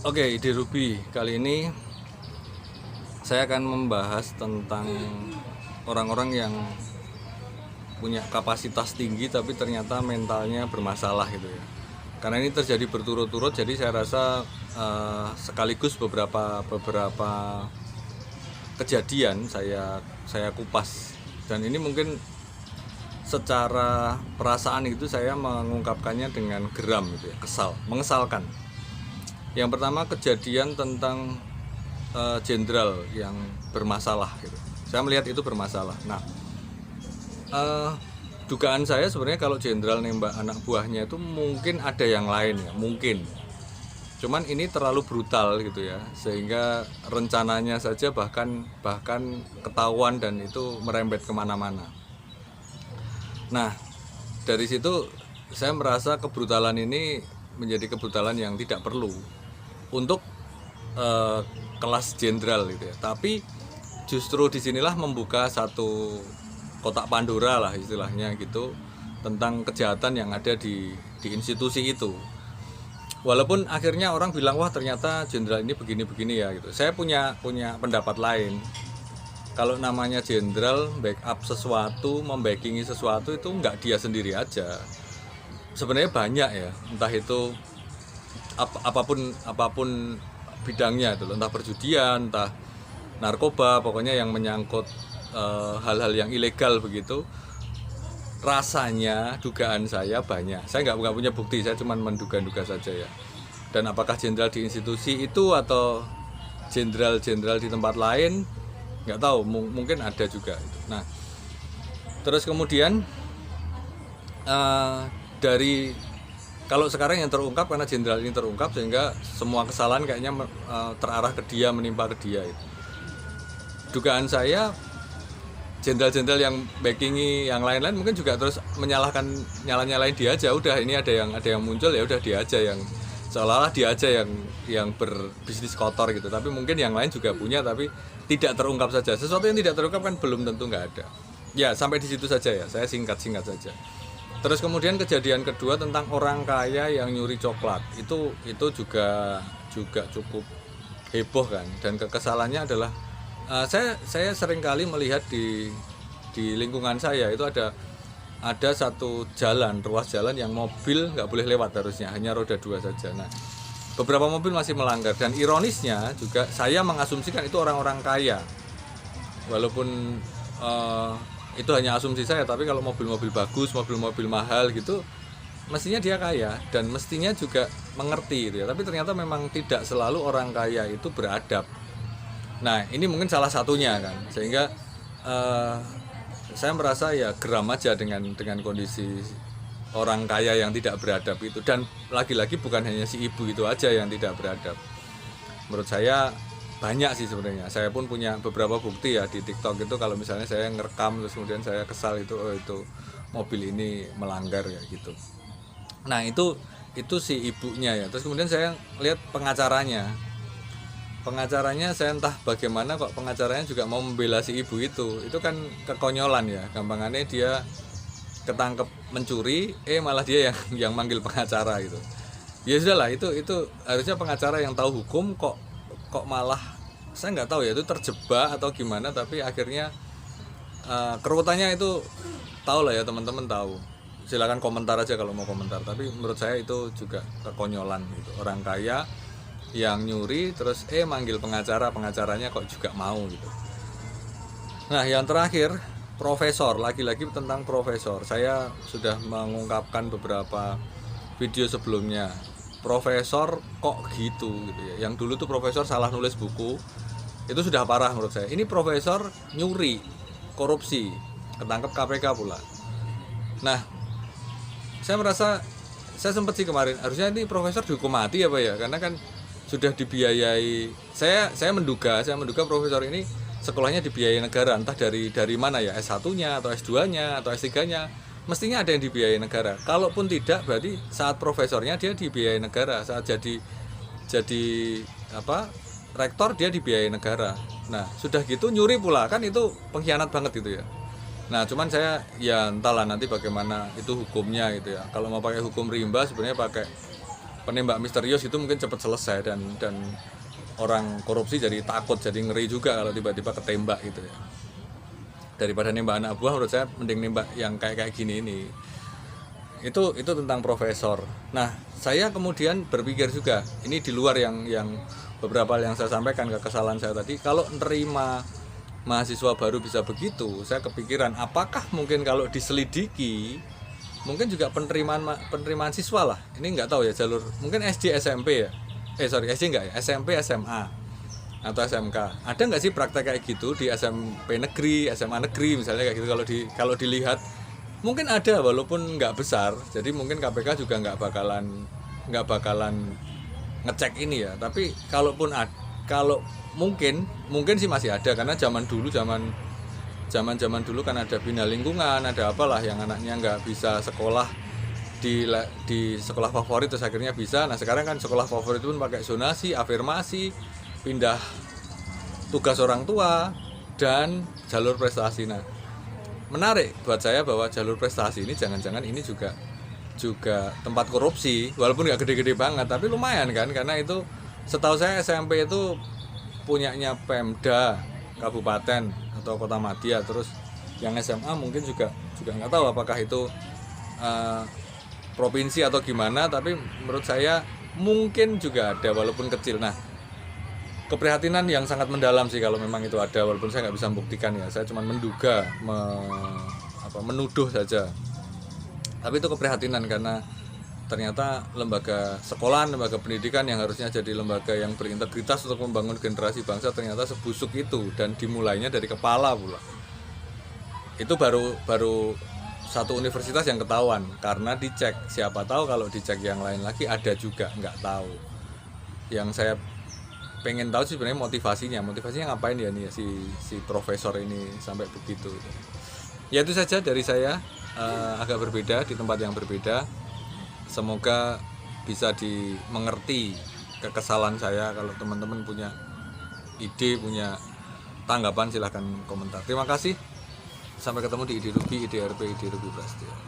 Oke, ide Ruby. Kali ini saya akan membahas tentang orang-orang yang punya kapasitas tinggi tapi ternyata mentalnya bermasalah gitu ya. Karena ini terjadi berturut-turut, jadi saya rasa sekaligus beberapa kejadian saya kupas. Dan ini mungkin secara perasaan itu saya mengungkapkannya dengan geram gitu ya, kesal, mengesalkan. Yang pertama kejadian tentang jenderal yang bermasalah gitu. Saya melihat itu bermasalah. Nah, eh, dugaan saya sebenarnya kalau jenderal nembak anak buahnya itu mungkin ada yang lain ya, mungkin. Cuman ini terlalu brutal gitu ya, sehingga rencananya saja bahkan ketahuan dan itu merembet kemana-mana. Nah, dari situ saya merasa kebrutalan ini menjadi kebrutalan yang tidak perlu untuk eh, kelas jenderal gitu ya. Tapi justru disinilah membuka satu kotak Pandora lah istilahnya gitu tentang kejahatan yang ada di institusi itu. Walaupun akhirnya orang bilang wah ternyata jenderal ini begini-begini ya gitu. Saya punya pendapat lain. Kalau namanya jenderal backup sesuatu, membackingi sesuatu itu nggak dia sendiri aja. Sebenarnya banyak ya, entah itu apapun bidangnya itu, entah perjudian, entah narkoba, pokoknya yang menyangkut hal-hal yang ilegal begitu. Rasanya dugaan saya banyak. Saya nggak punya bukti, saya cuma menduga-duga saja ya. Dan apakah jenderal di institusi itu atau jenderal-jenderal di tempat lain, nggak tahu. Mungkin ada juga. Nah, terus kemudian dari kalau sekarang yang terungkap karena jenderal ini terungkap sehingga semua kesalahan kayaknya terarah ke dia, menimpa ke dia itu. Dugaan saya jenderal-jenderal yang backingi yang lain-lain mungkin juga terus menyalahkan nyalain dia aja. Udah ini ada yang muncul ya udah dia aja yang seolah-olah dia aja yang berbisnis kotor gitu. Tapi mungkin yang lain juga punya tapi tidak terungkap saja. Sesuatu yang tidak terungkap kan belum tentu nggak ada. Ya sampai di situ saja ya. Saya singkat-singkat saja. Terus kemudian kejadian kedua tentang orang kaya yang nyuri coklat. Itu juga cukup heboh kan, dan kekesalannya adalah saya sering kali melihat di lingkungan saya itu ada satu jalan, ruas jalan yang mobil nggak boleh lewat harusnya, hanya roda dua saja. Nah, beberapa mobil masih melanggar dan ironisnya juga saya mengasumsikan itu orang-orang kaya. Walaupun eh, itu hanya asumsi saya, tapi kalau mobil-mobil bagus, mobil-mobil mahal gitu, mestinya dia kaya dan mestinya juga mengerti gitu ya. Tapi ternyata memang tidak selalu orang kaya itu beradab. Nah, ini mungkin salah satunya kan, sehingga eh, saya merasa ya geram aja dengan kondisi orang kaya yang tidak beradab itu. Dan lagi-lagi bukan hanya si ibu itu aja yang tidak beradab. Menurut saya banyak sih sebenarnya. Saya pun punya beberapa bukti ya di TikTok itu, kalau misalnya saya ngerekam terus kemudian saya kesal itu, oh itu mobil ini melanggar ya gitu. Nah, itu si ibunya ya. Terus kemudian saya lihat pengacaranya saya entah bagaimana kok pengacaranya juga mau membela si ibu itu kan kekonyolan ya. Gampangannya dia ketangkep mencuri, malah dia yang manggil pengacara gitu. Ya sudahlah, itu harusnya pengacara yang tahu hukum, kok malah saya nggak tahu ya itu terjebak atau gimana, tapi akhirnya keruwetannya itu tahu lah ya, teman-teman tahu. Silakan komentar aja kalau mau komentar, tapi menurut saya itu juga kekonyolan gitu. Orang kaya yang nyuri terus manggil pengacaranya kok juga mau gitu. Nah, yang terakhir profesor, lagi-lagi tentang profesor. Saya sudah mengungkapkan beberapa video sebelumnya. Profesor kok gitu ya. Yang dulu tuh profesor salah nulis buku, itu sudah parah menurut saya. Ini profesor nyuri, korupsi, ketangkep KPK pula. Nah, saya merasa saya sempat sih kemarin harusnya ini profesor dihukum mati apa ya, karena kan sudah dibiayai. Saya menduga profesor ini sekolahnya dibiayai negara, entah dari mana ya, S1-nya atau S2-nya atau S3-nya. Mestinya ada yang dibiayai negara. Kalaupun tidak, berarti saat profesornya dia dibiayai negara, saat jadi apa? Rektor dia dibiayai negara. Nah, sudah gitu nyuri pula, kan itu pengkhianat banget gitu ya. Nah, cuman saya ya entahlah nanti bagaimana itu hukumnya gitu ya. Kalau mau pakai hukum rimba sebenarnya pakai penembak misterius itu mungkin cepat selesai dan orang korupsi jadi takut, jadi ngeri juga kalau tiba-tiba ketembak gitu ya. Daripada nembak anak buah, menurut saya mending nembak yang kayak gini ini. Itu tentang profesor. Nah, saya kemudian berpikir juga, ini di luar yang beberapa yang saya sampaikan, kekesalan saya tadi, kalau nerima mahasiswa baru bisa begitu, saya kepikiran apakah mungkin kalau diselidiki mungkin juga penerimaan siswa lah. Ini nggak tahu ya jalur, mungkin SD SMP ya. SD enggak ya, SMP SMA atau SMK. Ada nggak sih praktek kayak gitu di SMP negeri, SMA negeri misalnya kayak gitu, kalau dilihat mungkin ada walaupun nggak besar. Jadi mungkin KPK juga nggak bakalan ngecek ini ya. Tapi kalau mungkin sih masih ada, karena zaman dulu kan ada bina lingkungan, ada apalah yang anaknya nggak bisa sekolah di sekolah favorit terus akhirnya bisa. Nah sekarang kan sekolah favorit pun pakai zonasi, afirmasi, pindah tugas orang tua dan jalur prestasi. Nah menarik buat saya bahwa jalur prestasi ini jangan-jangan ini juga tempat korupsi, walaupun nggak gede-gede banget tapi lumayan kan, karena itu setahu saya SMP itu punyanya Pemda kabupaten atau kota madya. Terus yang SMA mungkin juga nggak tahu apakah itu provinsi atau gimana, tapi menurut saya mungkin juga ada walaupun kecil. Nah keprihatinan yang sangat mendalam sih kalau memang itu ada, walaupun saya nggak bisa membuktikan ya, saya cuma menduga, menuduh saja. Tapi itu keprihatinan karena ternyata lembaga sekolahan, lembaga pendidikan yang harusnya jadi lembaga yang berintegritas untuk membangun generasi bangsa ternyata sebusuk itu, dan dimulainya dari kepala pula. Itu baru satu universitas yang ketahuan karena dicek. Siapa tahu kalau dicek yang lain lagi ada juga, nggak tahu. Yang saya pengen tahu sih sebenarnya motivasinya ngapain ya nih si profesor ini sampai begitu. Ya itu saja dari saya, agak berbeda di tempat yang berbeda. Semoga bisa dimengerti kekesalan saya. Kalau teman-teman punya ide, punya tanggapan silahkan komentar. Terima kasih. Sampai ketemu di Ide Ruby, Ide RP, Ide Ruby Prasetyo.